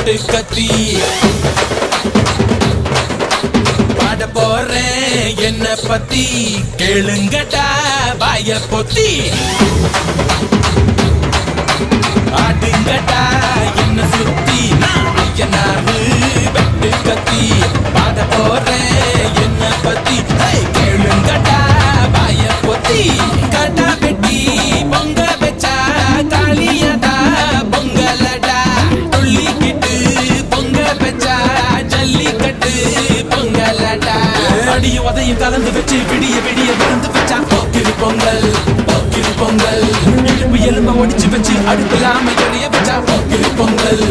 வெட்டு கத்தி பாட போறேன் என்ன பத்தி கேளுங்கடா வாய பொத்தி ஆடுங்கடா என்ன சுத்தி நான் ஐயனாரு வெட்டு கத்தி பாட போறேன் என்ன பத்தி கேளுங்கடா வாய பொத்தி கடா வெட்டி பொங்க வச்சா காளியடா பொங்கலடா துள்ளிக்கிட்டு பொங்க வச்சா ஜல்லிக்கட்டு பொங்கலடா அடியும் உதையும் கலந்து வச்சு விடிய விடிய விழுந்து வச்சா போக்கிரி பொங்கல் போக்கிரி பொங்கல் எலும்பு எலும்ப ஒடிச்சு வச்சு அடுப்பில்லாம எறிய வச்சா போக்கிரி பொங்கல்